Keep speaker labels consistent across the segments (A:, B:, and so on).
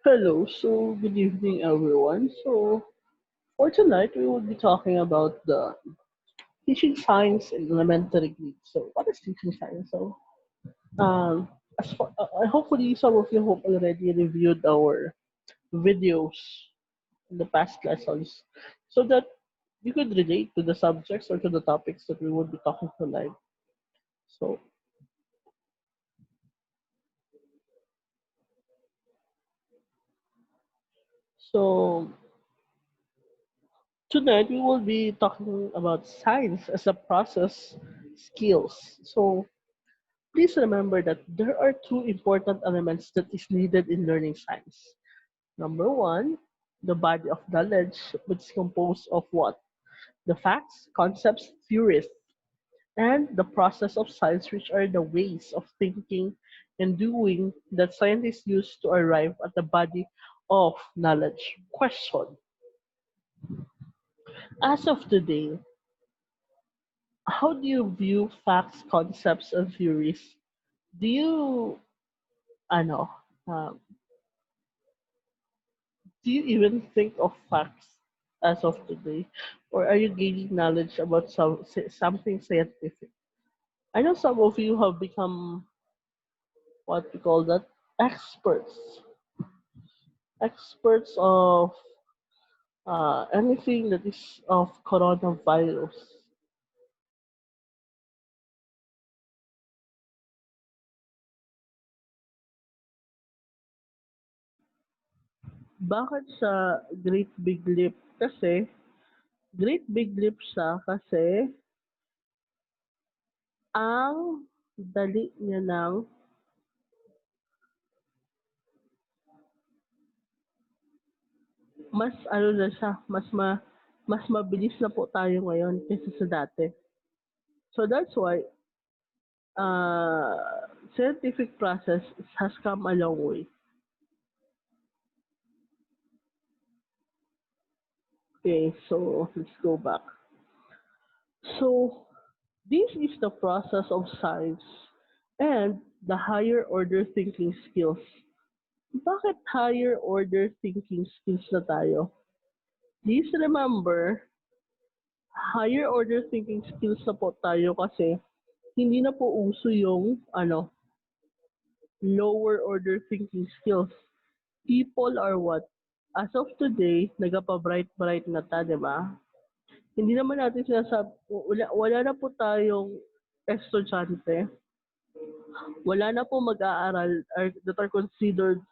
A: Hello, so good evening everyone. So for tonight we will be talking about the teaching science in elementary grade. So what is teaching science? Um hopefully some of you have already reviewed our videos in the past lessons so that you could relate to the subjects or to the topics that we will be talking tonight. So so tonight we will be talking about science as a process skills. So please remember that there are two important elements that is needed in learning science. Number one, the body of knowledge, which is composed of what? The facts, concepts, theories, and the process of science, which are the ways of thinking and doing that scientists use to arrive at the body of knowledge. Question. As of today, how do you view facts, concepts, and theories? Do you, ano, um, do you even think of facts as of today? Or are you gaining knowledge about something scientific? I know some of you have become what we call that experts. Experts of anything that is of coronavirus. Bakit siya Great Big Leap? Kasi, Great Big Leap siya kasi ang dali niya ng mas ano na siya, mas mabilis na po tayo ngayon kaysa sa dati. So that's why uh, scientific process has come a long way. Okay, so let's go back. So this is the process of science and the higher order thinking skills. Bakit higher order thinking skills na tayo? Please remember, higher order thinking skills na po tayo kasi hindi na po uso yung lower order thinking skills. People are what? As of today, nagapa-bright-bright na ta, di ba? Hindi naman natin sinasabi, wala na po tayong estudyante, wala na po mag-aaral that are considered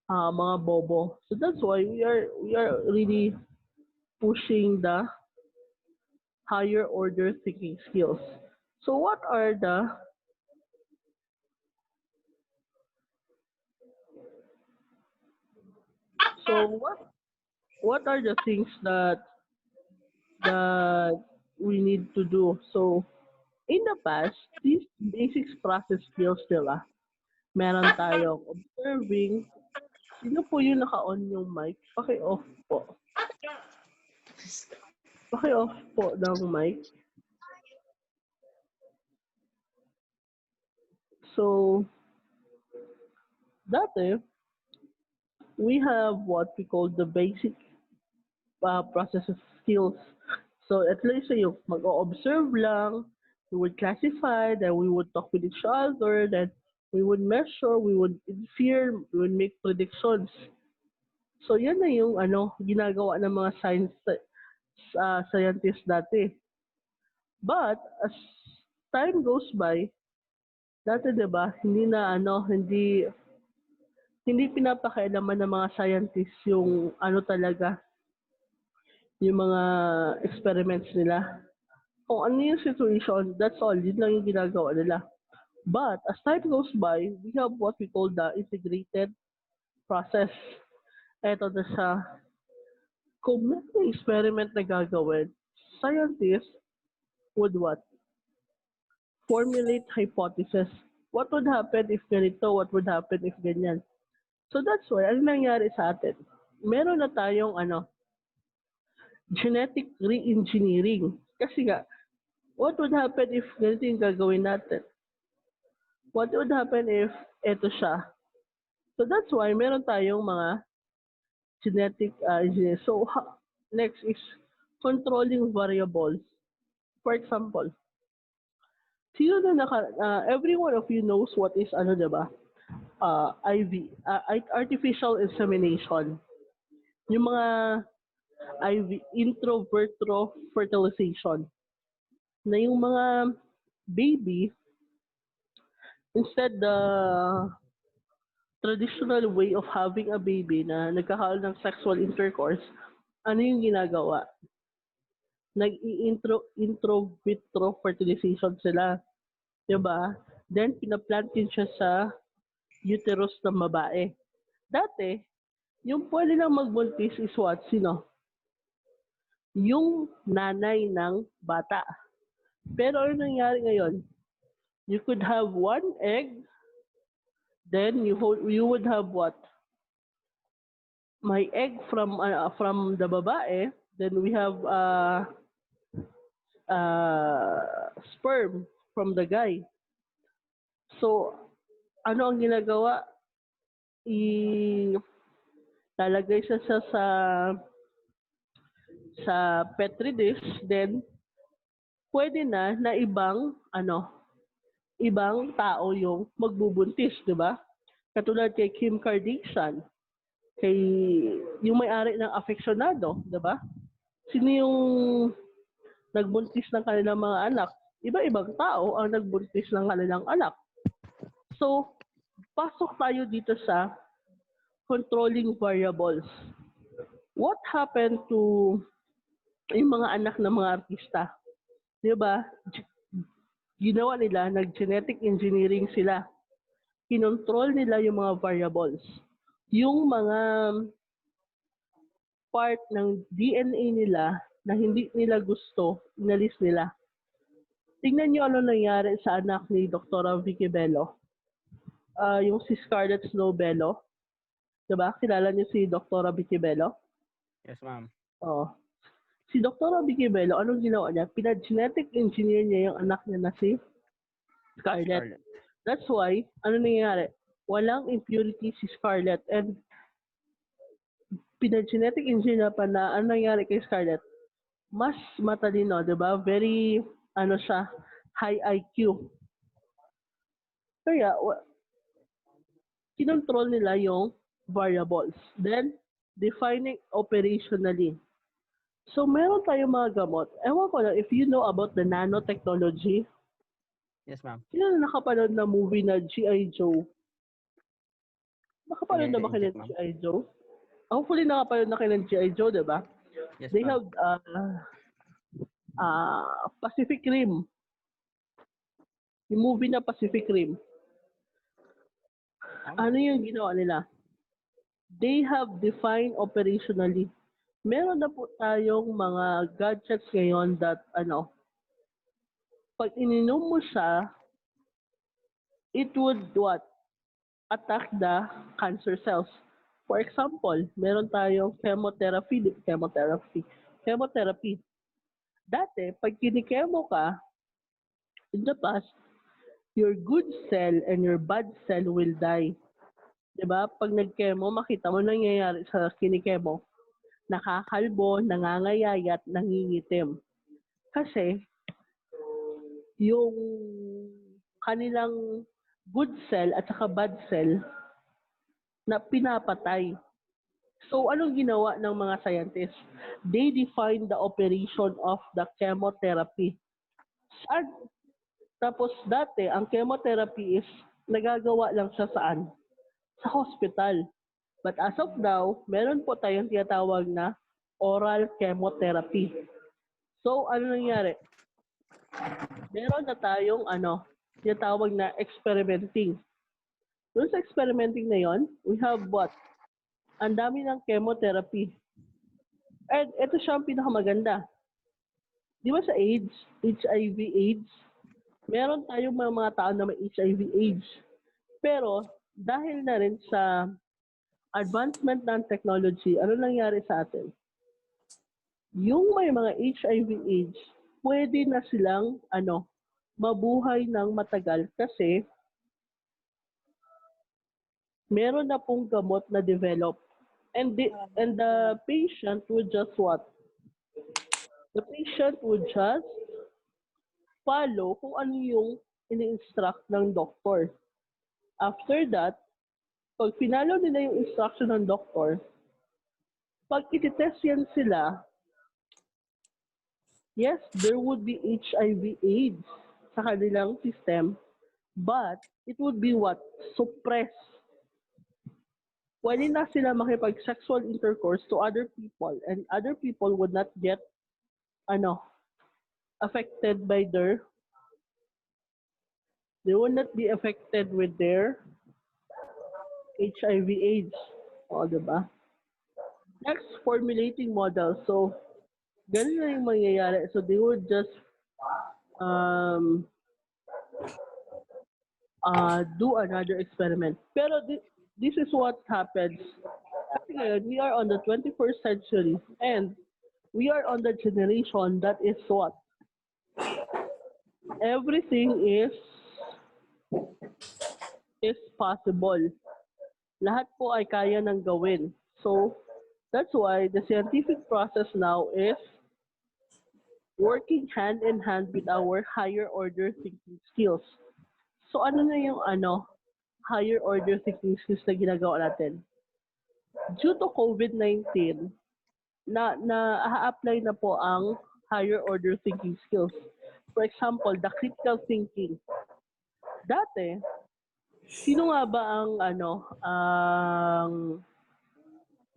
A: mga bobo. So that's why we are really pushing the higher order thinking skills. So what are the things that we need to do? So in the past, these basic process skills, di ba? Meron tayong observing. Sino po yung naka-on yung mic? Paki-off po. Paki-off po ng mic. So, dati, we have what we call the basic process skills. So, at least yung mag-observe lang, we would classify, then we would talk with each other, then we would measure, we would infer, we would make predictions. So, yan na yung ginagawa ng mga scientists dati. But, as time goes by, dati 'di ba, hindi pinapakialaman ng mga scientists yung talaga, yung mga experiments nila. Kung ano yung situation, that's all. Yun lang yung ginagawa nila. But as time goes by, we have what we call the integrated process. Eto na siya. Kung may experiment na gagawin, scientists would what? Formulate hypothesis. What would happen if ganito? What would happen if ganyan? So that's why, ano nangyari sa atin? Meron na tayong genetic re-engineering. Kasi nga, what would happen if ganito yung gagawin natin? What would happen if eto siya? So that's why meron tayong mga genetic engineers. So next is controlling variables. For example, sino na every one of you knows what is ano, 'di ba? IV, artificial insemination. Yung mga IV, intro vitro fertilization. Na yung mga baby, instead the traditional way of having a baby na nagkakaroon ng sexual intercourse, ano yung ginagawa? Intro vitro fertilization sila. Diba? Then, pinaplant din siya sa uterus ng babae. Dati, yung pwede lang magbuntis is what? Sino? Yung nanay ng bata. Pero ano nangyari ngayon? You could have one egg, then you would have what? My egg from the babae, then we have sperm from the guy. So, ano ang ginagawa? Lalagay siya sa petri dish, then pwede na ibang tao yung magbubuntis, di ba? Katulad kay Kim Kardashian, kay yung may-ari ng Afeccionado, di ba? Sino yung nagbuntis ng kanilang mga anak? Iba-ibang tao ang nagbuntis ng kanilang anak. So, pasok tayo dito sa controlling variables. What happened to yung mga anak ng mga artista? Di ba? Ginawa nila, nag-genetic engineering sila. Kinontrol nila yung mga variables. Yung mga part ng DNA nila na hindi nila gusto, inalis nila. Tingnan nyo ano nangyari sa anak ni Dr. Vicky Bello. Yung si Scarlett Snow Bello. Diba? Kilala niyo si Dr. Vicky Bello?
B: Yes, ma'am.
A: Oo. Si Dr. Vicky Bello, anong ginawa niya? Pina-genetic engineer niya yung anak niya na si Scarlett. That's why, ano nangyayari? Walang impurity si Scarlett. And pina-genetic engineer pa na ano nangyayari kay Scarlett? Mas matalino, di ba? Very, siya, high IQ. Kaya, kinontrol nila yung variables. Then, defining operationally. So, meron tayong mga gamot. Ewan ko lang, if you know about the nanotechnology.
B: Yes, ma'am.
A: Sino na nakapanood na movie na G.I. Joe? Nakapanood na ba kayo ng G.I. Joe? Hopefully nakapanood na kayo ng G.I. Joe, di ba?
B: Yes,
A: They have Pacific Rim. Yung movie na Pacific Rim. Ano yung ginawa nila? They have defined operationally. Meron na po tayong mga gadgets ngayon that pag ininom mo siya, it would what? Attack the cancer cells. For example, meron tayong chemotherapy. Dati, pag kinikemo ka, in the past, your good cell and your bad cell will die. Diba? Pag nagkemo, makita mo nangyayari sa kinikemo. Nakakalbo, nangangayayat, nangingitim. Kasi, yung kanilang good cell at saka bad cell na pinapatay. So, anong ginawa ng mga scientists? They defined the operation of the chemotherapy. Tapos dati, ang chemotherapy is nagagawa lang siya saan? Sa hospital. But as of now, meron po tayong tinatawag na oral chemotherapy. So, ano nangyari? Meron na tayong tinatawag na experimenting. Doon sa experimenting na yon, we have what? Ang dami ng chemotherapy. And ito siya ang pinakamaganda. Di ba sa AIDS, HIV AIDS, meron tayong mga tao na may HIV AIDS. Pero dahil na rin sa advancement ng technology, ano nangyari sa atin? Yung may mga HIV AIDS, pwede na silang mabuhay ng matagal kasi meron na pong gamot na develop. And the patient would just what? The patient would just follow kung ano yung ini-instruct ng doktor. After that, pag pinalo nila yung instruction ng doktor, pag ititest yan sila, yes, there would be HIV/AIDS sa kanilang system, but it would be what? Suppressed. Pwede na sila makipag-sexual intercourse to other people and other people would not get affected by they would not be affected with their HIV/AIDS. O, diba? Next, formulating models. So, ganun na yung mangyayari. So, they would just um, do another experiment. Pero this is what happens. Kasi ngayon, we are on the 21st century and we are on the generation that is what? Everything is possible. Lahat po ay kaya ng gawin. So, that's why the scientific process now is working hand in hand with our higher order thinking skills. So, ano na yung higher order thinking skills na ginagawa natin? Due to COVID-19, na-apply na po ang higher order thinking skills. For example, the critical thinking. Dati, sino nga ba ang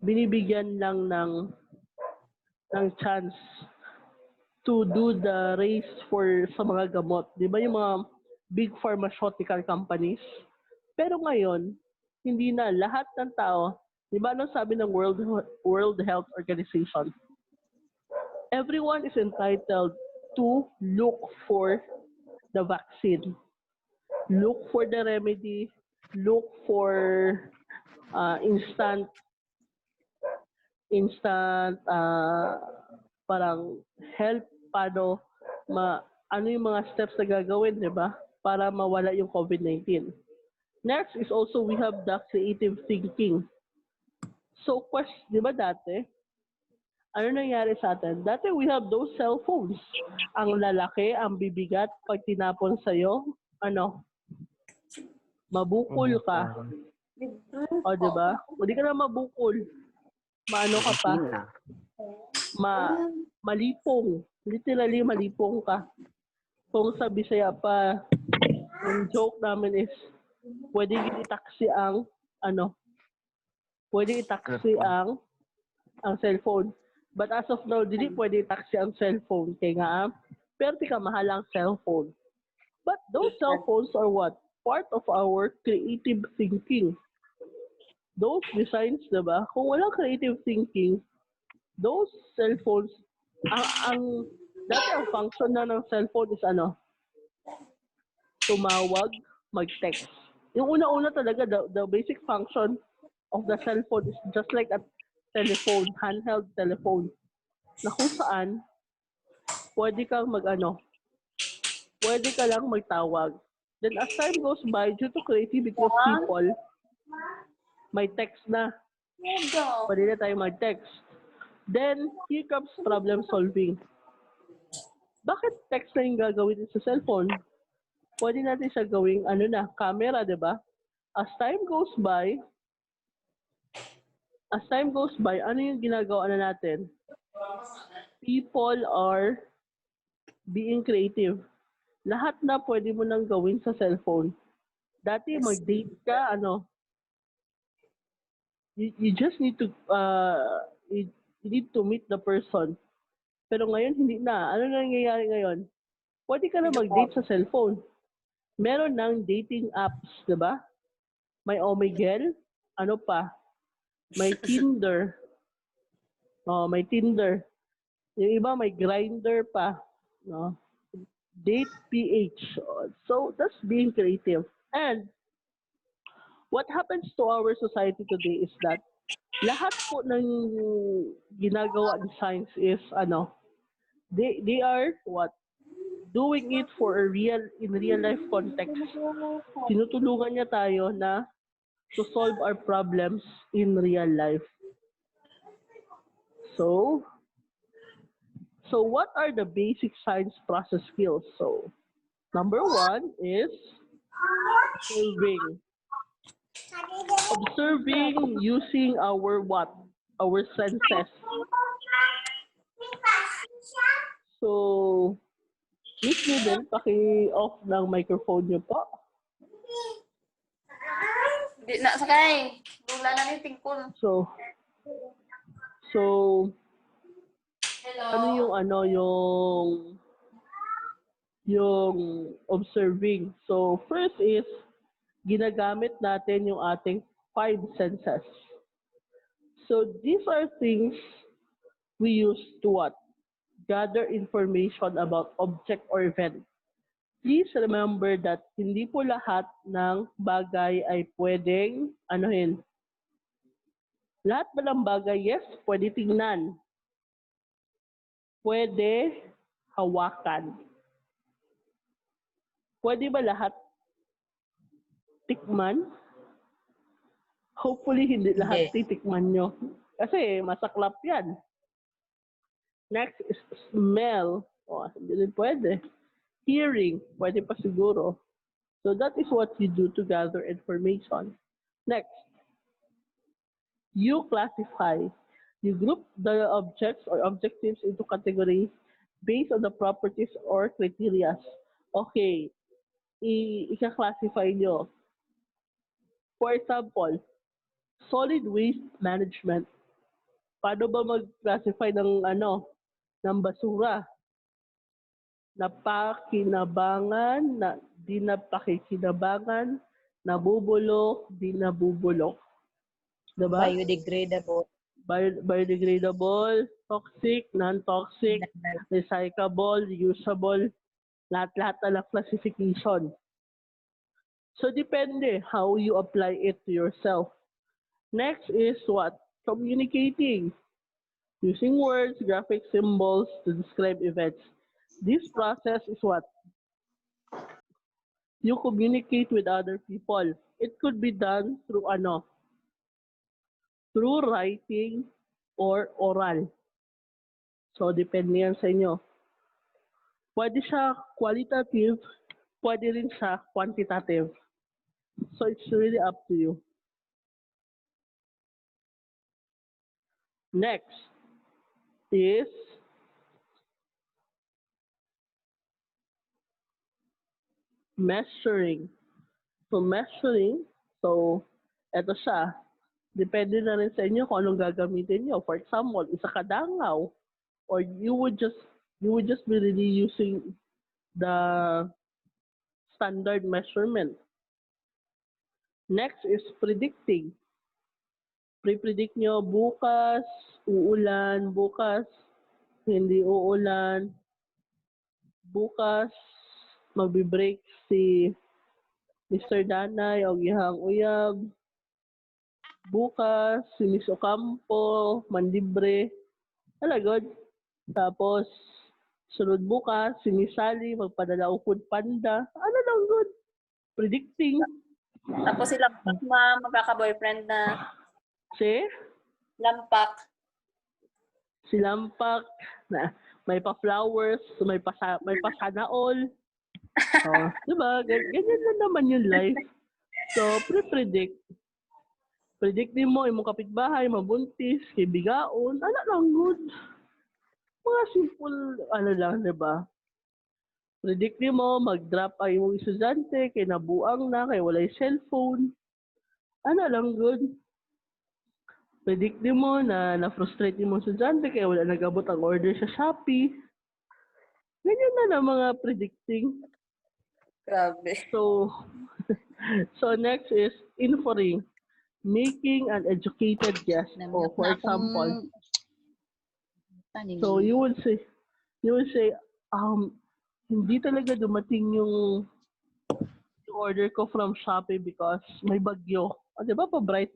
A: binibigyan lang ng chance to do the race sa mga gamot? Di ba yung mga big pharmaceutical companies? Pero ngayon, hindi na. Lahat ng tao, di ba anong sabi ng World Health Organization? Everyone is entitled to look for the vaccine. Look for the remedy, look for instant parang help paano ano yung mga steps na gagawin, di ba? Para mawala yung COVID-19. Next is also we have the creative thinking. So, di ba dati? Ano nangyari sa atin? Dati we have those cell phones. Ang lalaki, ang bibigat, pag tinapon sa'yo, mabukol ka. O, di ba? Hindi ka na mabukol. Maano ka pa? Malipong. Literally, malipong ka. Kung sa Bisaya pa, yung joke namin is, pwede itaksi ang cellphone. But as of now, dili pwede itaksi ang cellphone. Kaya nga, perti ka mahal ang cellphone. But those cell phones are what? Part of our creative thinking. Those designs, diba? Kung walang creative thinking, those cell phones, dati ang function na ng cellphone is tumawag, mag-text. Yung una-una talaga, the basic function of the cellphone is just like a telephone, handheld telephone, na kung saan, pwede kang pwede ka lang magtawag. Then as time goes by, due to creativity of people, may text na. Pwede na tayo mag-text. Then, here comes problem solving. Bakit text na yung gagawin sa cellphone? Pwede natin siya gawing camera, di ba? As time goes by, ano yung ginagawa na natin? People are being creative. Lahat na pwede mo nang gawin sa cellphone. Dati mag-date ka, you just need to you need to meet the person. Pero ngayon hindi na. Ano na nangyayari ngayon? Pwede ka na mag-date sa cellphone. Meron ng dating apps, 'di ba? May Omegle, ano pa? May Tinder. May Tinder. Yung iba may Grindr pa, no? Date PH. So that's being creative. And what happens to our society today is that lahat po ng ginagawa ni science is they are what? Doing it for in real life context. Tinutulungan niya tayo na to solve our problems in real life. So, what are the basic science process skills? So, number one is observing. Observing using our what? Our senses. So, Miss Mabel, paki-off ng microphone niyo po.
C: Di na sakay. Lula na ni tingkol.
A: So,
C: Hello.
A: ano yung observing. So, first is ginagamit natin yung ating five senses. So, these are things we use to what? Gather information about object or event. Please remember that hindi po lahat ng bagay ay pwedeng anuhin. Lahat ba ng bagay, yes, pwede tingnan. Pwede hawakan. Pwede ba lahat tikman? Hopefully, hindi lahat titikman nyo. Kasi masaklap yan. Next is smell. Oh, hindi rin pwede. Hearing, pwede pa siguro. So that is what you do to gather information. Next, you classify. You group the objects or objectives into categories based on the properties or criteria. Okay, i-classify nyo. For example, solid waste management. Paano ba mag-classify ng basura? Napakinabangan, di napakikinabangan, nabubulok, di nabubulok. Diba?
D: Biodegradable.
A: Biodegradable, toxic, non-toxic, recyclable, usable, lahat-lahat na classification. So, depende how you apply it to yourself. Next is what? Communicating. Using words, graphic symbols to describe events. This process is what? You communicate with other people. It could be done through through writing or oral. So, depende yan sa inyo. Pwede siya qualitative, pwede rin siya quantitative. So, it's really up to you. Next is measuring. So, measuring, eto siya. Depende na rin sa inyo kung anong gagamitin nyo. For example, isa kadangaw, or you would just be really using the standard measurement. Next is predicting. Pre-predict nyo bukas, uulan, bukas, hindi uulan, bukas, magbe-break si Mr. Danay o Gihang Uyab, bukas, si Miss Ocampo, manlibre, talagod. Tapos, sunod bukas, si Miss Sally, magpadala o food panda. Ano lang good? Predicting.
C: Tapos si Lampak, ma'am, magkaka-boyfriend na.
A: Si?
C: Lampak.
A: Si Lampak, na may pa-flowers, may pa-sana all. Oh, diba? Ganyan lang naman yung life. So, pre-predict. Predict din mo, imong kapitbahay, mabuntis, kibigaon, ano lang good. Mga simple, lang, diba? Predict din mo, mag-drop ay imong estudyante, kay nabuang na, kay walay cellphone. Ano lang good. Predict din mo na na-frustrate yung estudyante, kay wala nag-abot ang order sa Shopee. Ganyan na mga predicting.
C: Grabe.
A: So next is inferring. Making an educated guess. Oh, for example, so you would say, hindi talaga dumating yung order ko from Shopee because may bagyo. O, di ba pa bright?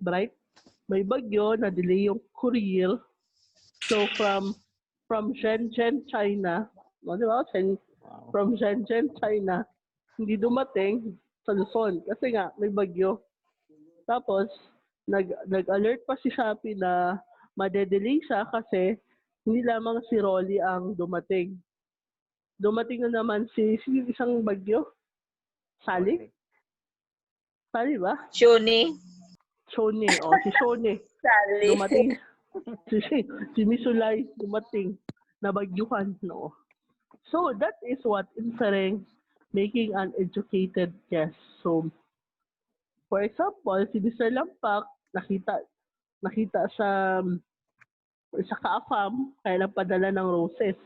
A: May bagyo, na-delay yung courier. So from Shenzhen, China, o, di ba? From Shenzhen, China, hindi dumating sa Luzon kasi nga may bagyo. Tapos, nag-alert pa si Shopee na madedelay siya kasi hindi lamang si Rolly ang dumating. Dumating na naman si isang bagyo. Sally? Sally ba?
C: Shuni.
A: Shone. O, si Shone.
C: Sally.
A: Dumating. Si Misulay dumating. Nabagyuhan. No. So, that is what inferring making an educated guess. So, for example, si Mr. Lampak, nakita sa ka-AFAM, kaya lang padala ng roses.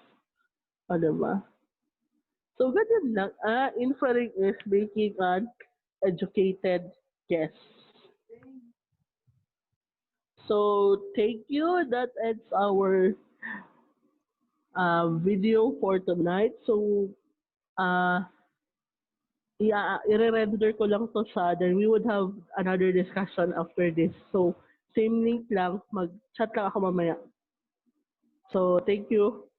A: O, diba? So, ganyan lang. Inferring is making an educated guess. So, thank you. That ends our video for tonight. So, i-render ko lang to sa, then we would have another discussion after this. So, same link lang. Mag-chat lang ako mamaya. So, thank you.